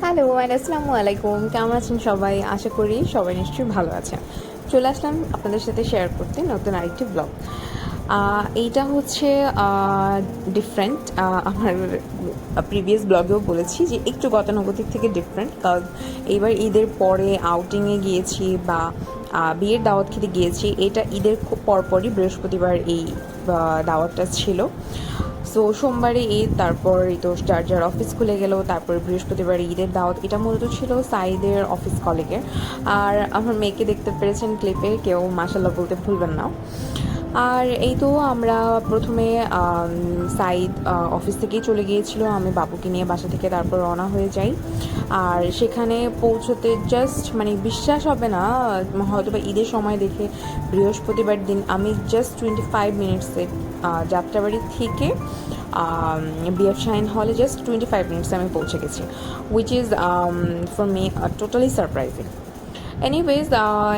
Hello and আসসালামু আলাইকুম। কেমন আছেন সবাই? আশা করি সবাই নিশ্চয়ই ভালো আছেন। চলে আসলাম আপনাদের সাথে শেয়ার করতে নতুন আরেকটি ব্লগ। এইটা হচ্ছে ডিফারেন্ট। আমার প্রিভিয়াস ব্লগেও বলেছি যে একটু গতানুগতিক থেকে ডিফারেন্ট, কারণ এইবার ঈদের পরে আউটিংয়ে গিয়েছি বা বিয়ের দাওয়াত খেতে গিয়েছি। এটা ঈদের খুব পরপরই বৃহস্পতিবার এই দাওয়াতটা ছিল। সো সোমবারে ঈদ, তারপর এই তো যার যার অফিস খুলে গেল, তারপর বৃহস্পতিবার ঈদের দাওয়াত। এটা মূলত ছিল সাইদের অফিস কলিগের। আর আমার মেয়েকে দেখতে পেরেছেন ক্লিপে, কেউ মাশাল্লাহ বলতে ভুলবেন না। আর এই তো আমরা প্রথমে সাইদ অফিস থেকেই চলে গিয়েছিল, আমি বাবুকে নিয়ে বাসা থেকে তারপর রওনা হয়ে যাই। আর সেখানে পৌঁছতে জাস্ট মানে বিশ্বাস হবে না, হয়তো বা ঈদের সময় দেখে বৃহস্পতিবার দিন আমি জাস্ট 25 মিনিটসে যাত্রাবাড়ি থেকে বিএফ শাহিন হলে জাস্ট 25 মিনিটসে আমি পৌঁছে গেছি, which is for me totally surprising. Anyways,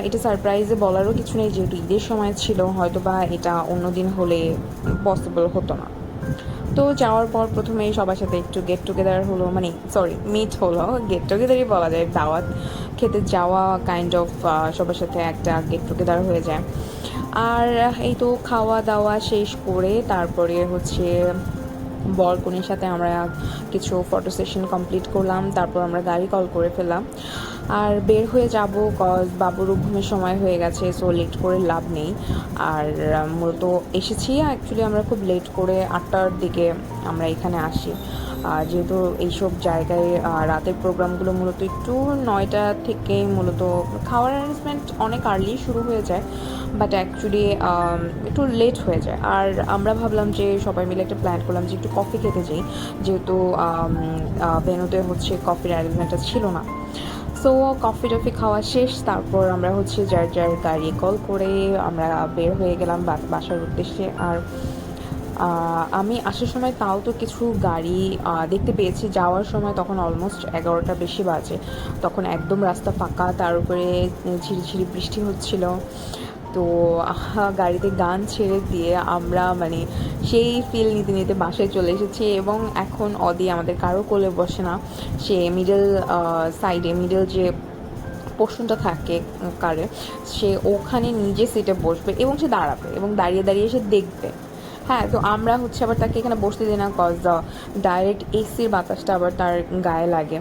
এটা সারপ্রাইজে বলারও কিছু নেই, যেহেতু ঈদের সময় ছিল, হয়তো বা এটা অন্য দিন হলে পসিবল হতো না। তো যাওয়ার পর প্রথমে সবার সাথে একটু গেট টুগেদার হলো, মানে সরি মিট হলো, গেট টুগেদারই বলা যায়, দাওয়াত খেতে যাওয়া কাইন্ড অফ সবার সাথে একটা গেট টুগেদার হয়ে যায়। আর এই তো খাওয়া দাওয়া শেষ করে তারপরে হচ্ছে বর কনের সাথে আমরা কিছু ফটো সেশন কমপ্লিট করলাম, তারপর আমরা গাড়ি কল করে ফেললাম আর বের হয়ে যাব, কজ বাবুরও ঘুমের সময় হয়ে গেছে, সো লেট করে লাভ নেই। আর মূলত এসেছি অ্যাকচুয়ালি আমরা খুব লেট করে 8টার দিকে আমরা এখানে আসি, যেহেতু এইসব জায়গায় রাতের প্রোগ্রামগুলো মূলত একটু 9টা থেকে মূলত খাওয়ার অ্যারেঞ্জমেন্ট অনেক আর্লি শুরু হয়ে যায়, বাট অ্যাকচুয়ালি একটু লেট হয়ে যায়। আর আমরা ভাবলাম যে সবাই মিলে একটা প্ল্যান করলাম যে একটু কফি খেতে যাই, যেহেতু ভেন্যুতে হচ্ছে কফির অ্যারেঞ্জমেন্টটা ছিল না। সো কফি টফি খাওয়া শেষ, তারপর আমরা হচ্ছে যার যার গাড়ি কল করে আমরা বের হয়ে গেলাম বাসার উদ্দেশ্যে। আর আমি আসার সময় তাও তো কিছু গাড়ি দেখতে পেয়েছি, যাওয়ার সময় তখন অলমোস্ট 11টা বেশি বাজে, তখন একদম রাস্তা ফাঁকা, তার উপরে ঝিরিঝিরি বৃষ্টি হচ্ছিল। তো গাড়িতে গান ছেড়ে দিয়ে আমরা মানে সেই ফিল নিতে নিতে বাসায় চলে এসেছি, এবং এখন অদি আমাদের কারো কোলে বসে না, সে মিডল সাইডে, মিডল যে পোর্শনটা থাকে কারে, সে ওখানে নিজে সিটে বসবে এবং সে দাঁড়াবে এবং দাঁড়িয়ে দাঁড়িয়ে সে দেখবে। হ্যাঁ, তো আমরা হচ্ছে আবার তাকে এখানে বসতে দিই না, কজ ডাইরেক্ট এসির বাতাসটা আবার তার গায়ে লাগে।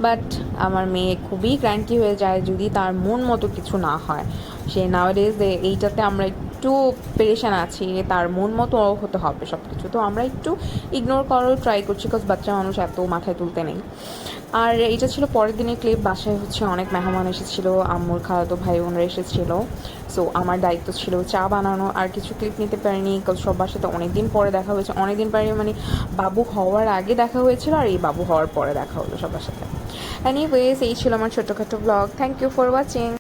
বাট আমার মেয়ে খুবই ক্র্যাঙ্কি হয়ে যায় যদি তার মন মতো কিছু না হয়। সে নাওয়াডেজ এইটাতে আমরা একটু পেরেশান আছি, তার মন মতো হতে হবে সব কিছু, তো আমরা একটু ইগনোর করার ট্রাই করছি, কজ বাচ্চা মানুষ এত মাথায় তুলতে নেই। আর এটা ছিল পরের দিনের ক্লিপ। বাসায় হচ্ছে অনেক মেহমান এসেছিল, আম্মুর খালাতো ভাই বোনরা এসেছিল, সো আমার দায়িত্ব ছিল চা বানানো। আর কিছু ক্লিপ নিতে পারিনি, কারণ সবার সাথে অনেকদিন পরে দেখা হয়েছে, অনেকদিন পরে মানে বাবু হওয়ার আগে দেখা হয়েছিল আর এই বাবু হওয়ার পরে দেখা হলো সবার সাথে। এনিওয়েজ, এই ছিল আমার ছোটোখাটো blog. Thank you for watching.